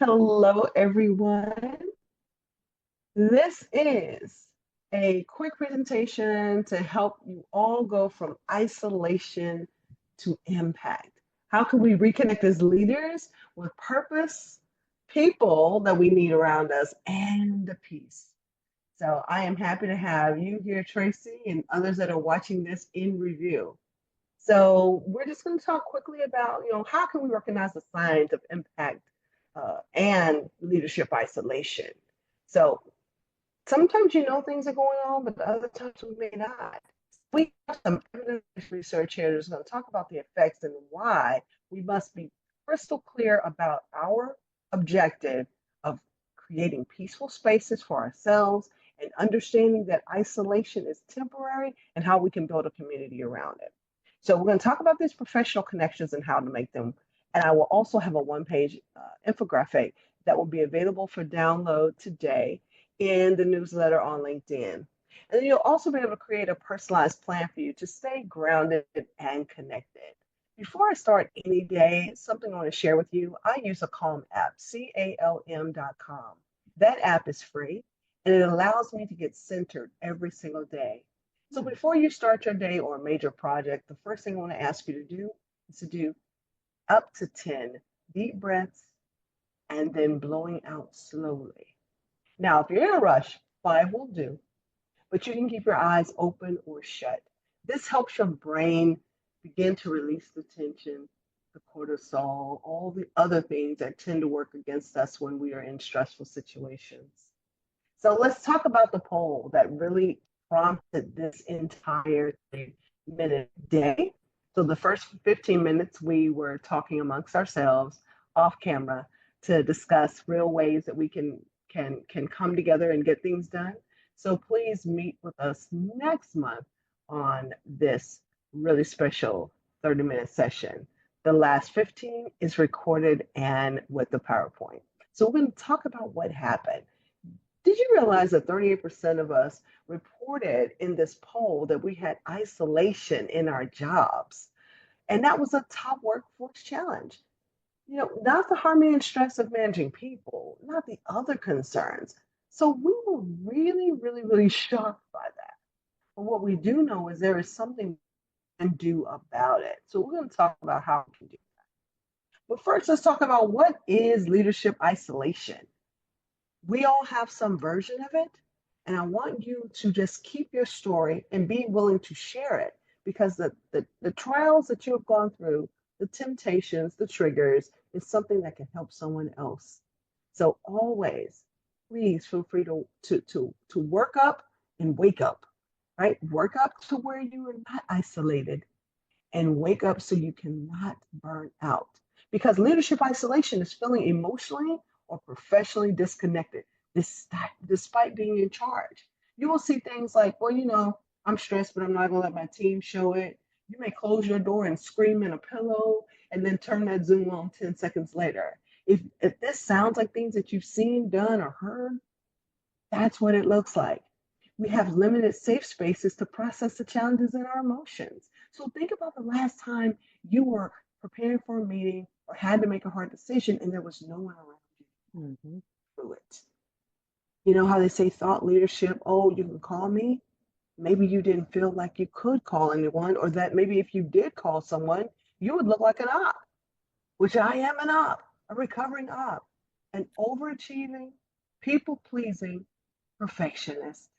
Hello, everyone. This is a quick presentation to help you all go from isolation to impact. How can we reconnect as leaders with purpose, people that we need around us, and the peace? So I am happy to have you here, Tracy, and others that are watching this in review. So we're just going to talk quickly about, how can we recognize the signs of impact and leadership isolation. So sometimes things are going on, but other times we may not. We have some evidence research here that's going to talk about the effects and why we must be crystal clear about our objective of creating peaceful spaces for ourselves and understanding that isolation is temporary and how we can build a community around it. So we're going to talk about these professional connections and how to make them. And I will also have a one-page infographic that will be available for download today in the newsletter on LinkedIn. And then you'll also be able to create a personalized plan for you to stay grounded and connected. Before I start any day, something I want to share with you. I use a Calm app, calm.com. That app is free and it allows me to get centered every single day. So before you start your day or a major project, the first thing I want to ask you to do is to do up to 10 deep breaths and then blowing out slowly. Now, if you're in a rush, 5 will do, but you can keep your eyes open or shut. This helps your brain begin to release the tension, the cortisol, all the other things that tend to work against us when we are in stressful situations. So let's talk about the poll that really prompted this entire 3-minute day. So the first 15 minutes, we were talking amongst ourselves off camera to discuss real ways that we can come together and get things done. So please meet with us next month on this really special 30-minute session. The last 15 is recorded and with the PowerPoint. So we're going to talk about what happened. Did you realize that 38% of us reported in this poll that we had isolation in our jobs? And that was a top workforce challenge. Not the harmony and stress of managing people, not the other concerns. So we were really, really, really shocked by that. But what we do know is there is something we can do about it. So we're going to talk about how we can do that. But first, let's talk about what is leadership isolation. We all have some version of it. And I want you to just keep your story and be willing to share it because the trials that you have gone through, the temptations, the triggers, is something that can help someone else. So always, please feel free to work up and wake up, right? Work up to where you are not isolated and wake up so you cannot burn out. Because leadership isolation is feeling emotionally or professionally disconnected despite being in charge. You will see things like, well, I'm stressed, but I'm not going to let my team show it. You may close your door and scream in a pillow and then turn that Zoom on 10 seconds later. If this sounds like things that you've seen, done, or heard, that's what it looks like. We have limited safe spaces to process the challenges in our emotions. So think about the last time you were preparing for a meeting or had to make a hard decision and there was no one around you through it. You know how they say thought leadership, oh, you can call me? Maybe you didn't feel like you could call anyone, or that maybe if you did call someone, you would look like an op, which I am an op, a recovering op, an overachieving, people pleasing perfectionist.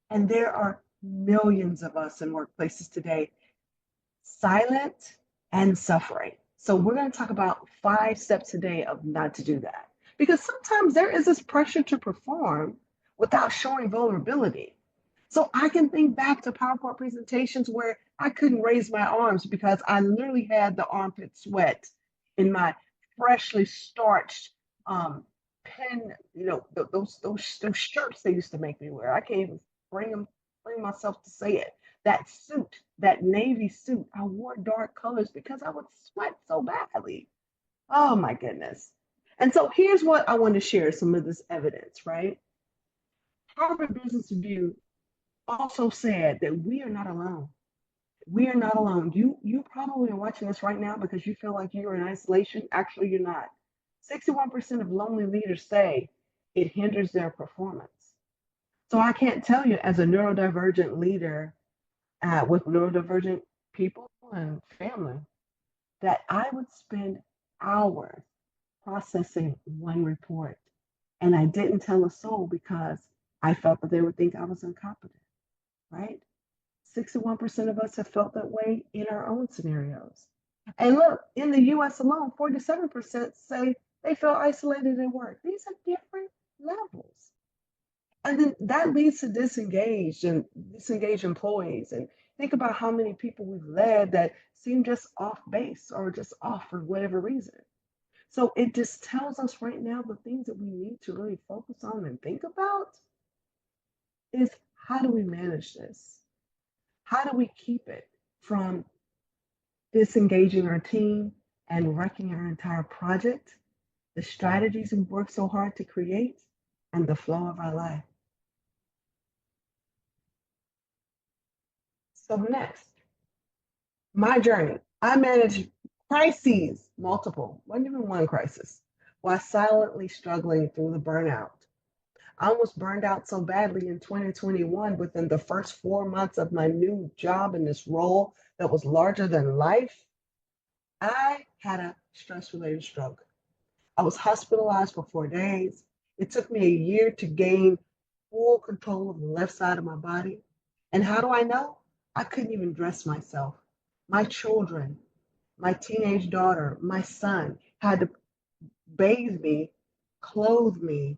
And there are millions of us in workplaces today, silent and suffering. So we're going to talk about 5 steps today of not to do that. Because sometimes there is this pressure to perform without showing vulnerability. So I can think back to PowerPoint presentations where I couldn't raise my arms because I literally had the armpit sweat in my freshly starched pen, those shirts they used to make me wear. I can't even bring myself to say it. That suit, that navy suit, I wore dark colors because I would sweat so badly. Oh my goodness. And so here's what I want to share some of this evidence, right? Harvard Business Review also said that we are not alone. We are not alone. You probably are watching this right now because you feel like you're in isolation. Actually, you're not. 61% of lonely leaders say it hinders their performance. So I can't tell you, as a neurodivergent leader with neurodivergent people and family, that I would spend hours processing one report. And I didn't tell a soul because I felt that they would think I was incompetent, right? 61% of us have felt that way in our own scenarios. And look, in the US alone, 47% say they feel isolated at work. These are different levels. And then that leads to disengaged employees. And think about how many people we've led that seem just off base or just off for whatever reason. So it just tells us right now the things that we need to really focus on and think about is, how do we manage this? How do we keep it from disengaging our team and wrecking our entire project, the strategies we worked so hard to create, and the flow of our life? So next, my journey. I managed crises, multiple, wasn't even one crisis, while silently struggling through the burnout. I almost burned out so badly in 2021 within the first 4 months of my new job in this role that was larger than life. I had a stress related stroke. I was hospitalized for 4 days. It took me a year to gain full control of the left side of my body. And how do I know? I couldn't even dress myself. My children, my teenage daughter, my son had to bathe me, clothe me,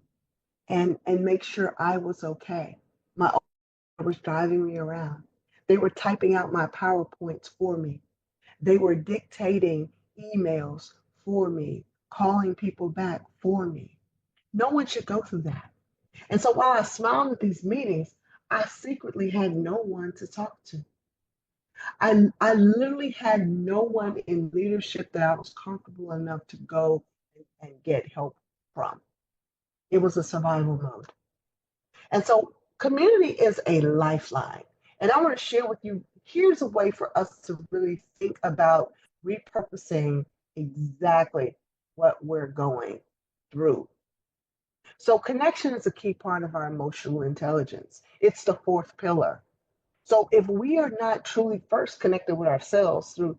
and make sure I was okay. My owner was driving me around. They were typing out my PowerPoints for me. They were dictating emails for me, calling people back for me. No one should go through that. And so while I smiled at these meetings, I secretly had no one to talk to. I literally had no one in leadership that I was comfortable enough to go and get help from. It was a survival mode. And so community is a lifeline. And I want to share with you, here's a way for us to really think about repurposing exactly what we're going through. So connection is a key part of our emotional intelligence. It's the fourth pillar. So if we are not truly first connected with ourselves through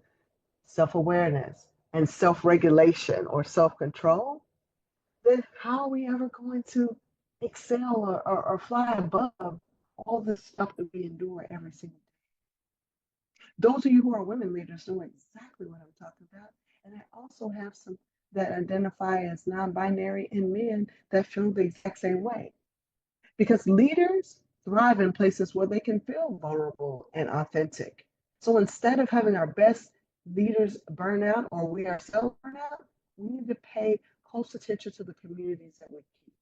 self-awareness and self-regulation or self-control, then how are we ever going to excel or fly above all this stuff that we endure every single day? Those of you who are women leaders know exactly what I'm talking about. And I also have some that identify as non-binary and men that feel the exact same way. Because leaders thrive in places where they can feel vulnerable and authentic. So instead of having our best leaders burn out or we ourselves burn out, we need to pay close attention to the communities that we keep.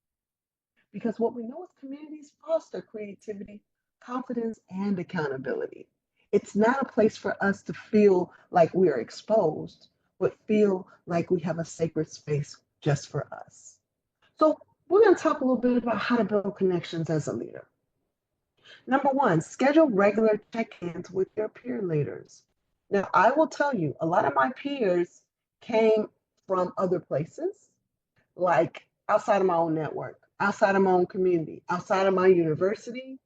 Because what we know is communities foster creativity, confidence, and accountability. It's not a place for us to feel like we are exposed, but feel like we have a sacred space just for us. So, we're going to talk a little bit about how to build connections as a leader. Number one, schedule regular check ins with your peer leaders. Now, I will tell you, a lot of my peers came from other places, like outside of my own network, outside of my own community, outside of my university,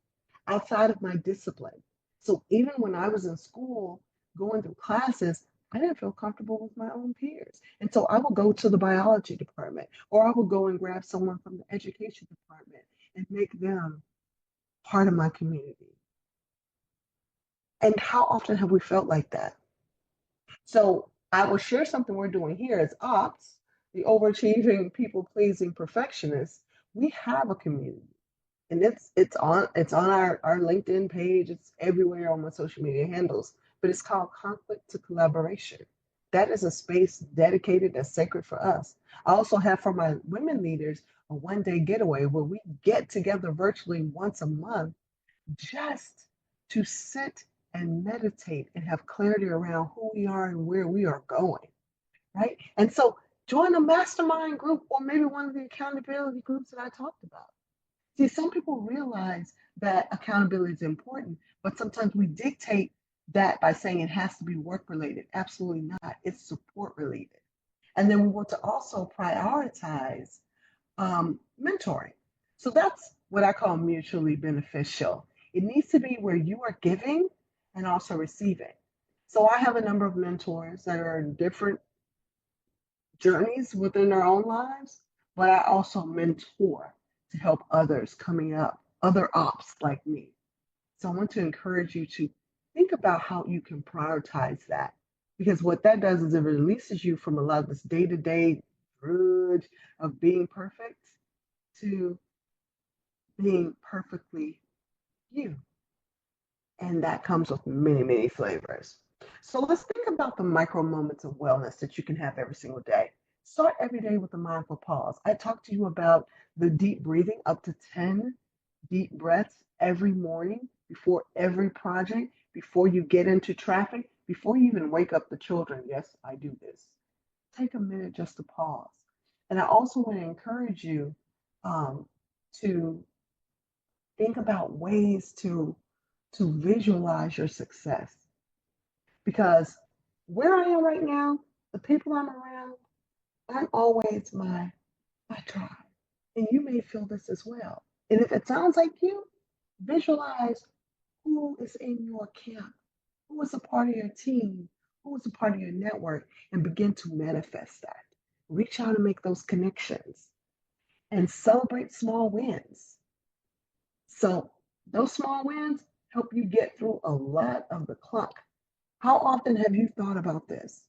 outside of my discipline. So even when I was in school going through classes, I didn't feel comfortable with my own peers. And so I would go to the biology department or I would go and grab someone from the education department and make them part of my community. And how often have we felt like that? So I will share something we're doing here as ops, the overachieving, people pleasing perfectionists. We have a community, and it's on our LinkedIn page. It's everywhere on my social media handles. But it's called Conflict to Collaboration. That is a space dedicated that's sacred for us. I also have for my women leaders a 1 day getaway where we get together virtually once a month just to sit and meditate and have clarity around who we are and where we are going, right? And so join a mastermind group or maybe one of the accountability groups that I talked about. See, some people realize that accountability is important, but sometimes we dictate that by saying it has to be work related. Absolutely not. It's support related. And then we want to also prioritize mentoring. So that's what I call mutually beneficial. It needs to be where you are giving and also receiving. So I have a number of mentors that are in different journeys within their own lives, but I also mentor to help others coming up, other ops like me. So I want to encourage you to think about how you can prioritize that. Because what that does is it releases you from a lot of this day to day drudge of being perfect to being perfectly you. And that comes with many, many flavors. So let's think about the micro moments of wellness that you can have every single day. Start every day with a mindful pause. I talked to you about the deep breathing, up to 10 deep breaths every morning before every project, before you get into traffic, before you even wake up the children. Yes, I do this. Take a minute just to pause. And I also want to encourage you to think about ways to visualize your success, because where I am right now, the people I'm around, I'm always my tribe. And you may feel this as well. And if it sounds like you, visualize who is in your camp, who is a part of your team, who is a part of your network, and begin to manifest that. Reach out and make those connections and celebrate small wins. So those small wins help you get through a lot of the clock. How often have you thought about this?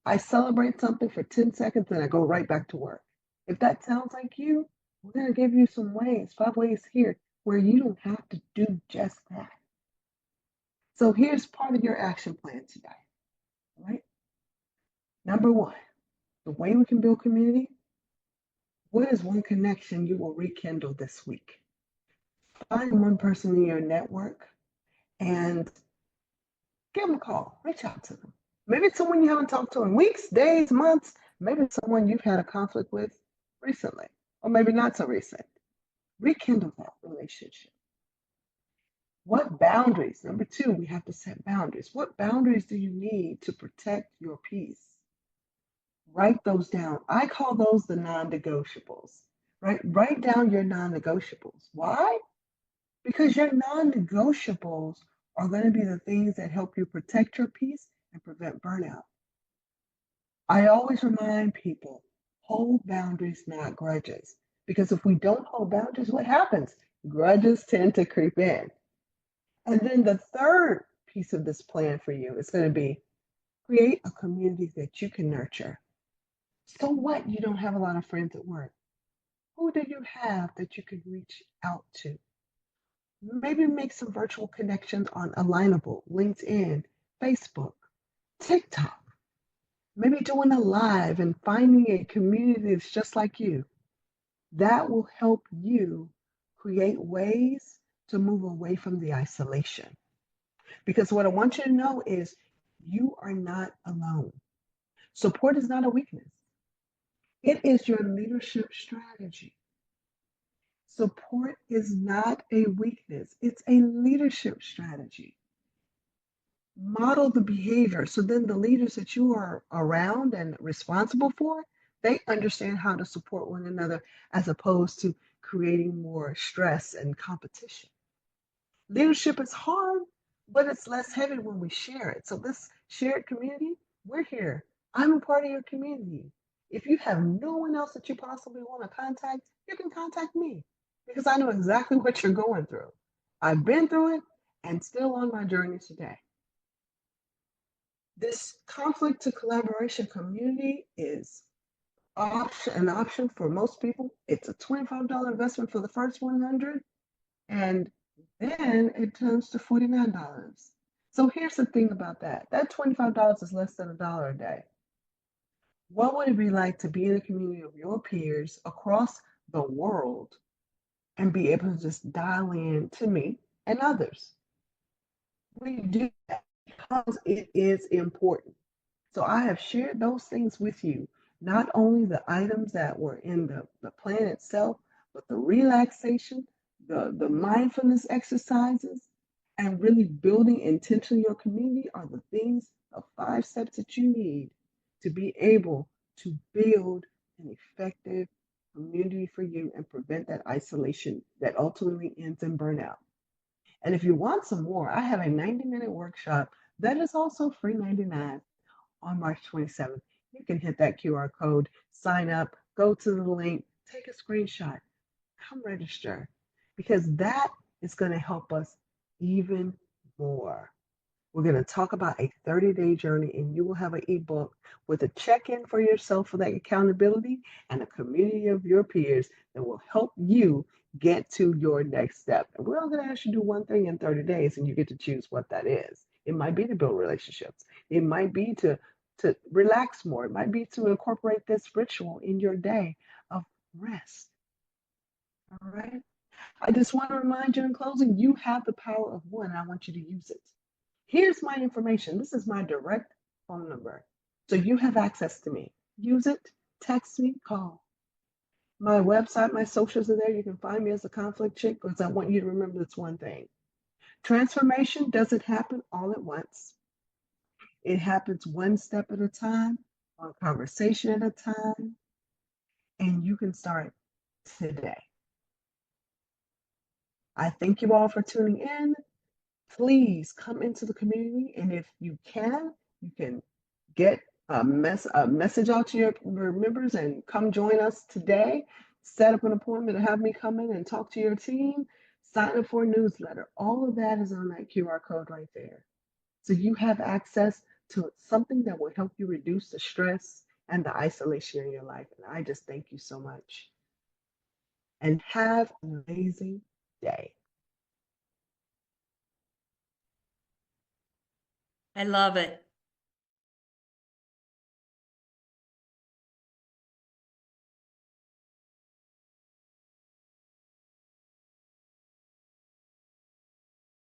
I celebrate something for 10 seconds and I go right back to work. If that sounds like you, we're going to give you some ways, 5 ways here, where you don't have to do just that. So here's part of your action plan today. All right. Number one, the way we can build community. What is one connection you will rekindle this week? Find one person in your network and give them a call. Reach out to them. Maybe it's someone you haven't talked to in weeks, days, months. Maybe it's someone you've had a conflict with recently, or maybe not so recent. Rekindle that relationship. What boundaries? Number two, we have to set boundaries. What boundaries do you need to protect your peace? Write those down. I call those the non negotiables, right? Write down your non negotiables. Why? Because your non negotiables are going to be the things that help you protect your peace and prevent burnout. I always remind people, hold boundaries, not grudges. Because if we don't hold boundaries, what happens? Grudges tend to creep in. And then the third piece of this plan for you is going to be create a community that you can nurture. So what? You don't have a lot of friends at work. Who do you have that you can reach out to? Maybe make some virtual connections on Alignable, LinkedIn, Facebook, TikTok. Maybe doing a live and finding a community that's just like you. That will help you create ways to move away from the isolation. Because what I want you to know is you are not alone. Support is not a weakness, it is your leadership strategy. Support is not a weakness, it's a leadership strategy. Model the behavior so then the leaders that you are around and responsible for, they understand how to support one another as opposed to creating more stress and competition. Leadership is hard, but it's less heavy when we share it. So this shared community, we're here. I'm a part of your community. If you have no one else that you possibly want to contact, you can contact me because I know exactly what you're going through. I've been through it and still on my journey today. This conflict to collaboration community is an option for most people. It's a $25 investment for the first 100, and then it turns to $49. So here's the thing about that. That $25 is less than $1 a day. What would it be like to be in a community of your peers across the world and be able to just dial in to me and others? We do that because it is important. So I have shared those things with you, not only the items that were in the plan itself, but the relaxation, the mindfulness exercises, and really building intentionally your community are the things, the 5 steps that you need to be able to build an effective community for you and prevent that isolation that ultimately ends in burnout. And if you want some more, I have a 90-minute workshop that is also free 99 on March 27th. You can hit that QR code, sign up, go to the link, take a screenshot, come register, because that is going to help us even more. We're going to talk about a 30-day journey, and you will have an ebook with a check-in for yourself for that accountability and a community of your peers that will help you get to your next step. And we're only going to ask you to do one thing in 30 days, and you get to choose what that is. It might be to build relationships. It might be to relax more. It might be to incorporate this ritual in your day of rest. All right. I just want to remind you in closing, you have the power of one. And I want you to use it. Here's my information. This is my direct phone number. So you have access to me. Use it, text me, call. My website, my socials are there. You can find me as a conflict chick because I want you to remember this one thing. Transformation doesn't happen all at once. It happens one step at a time, one conversation at a time, and you can start today. I thank you all for tuning in. Please come into the community, and if you can get a message out to your members and come join us today. Set up an appointment to have me come in and talk to your team. Sign up for a newsletter. All of that is on that QR code right there. So you have access to something that will help you reduce the stress and the isolation in your life. And I just thank you so much. And have an amazing day. I love it.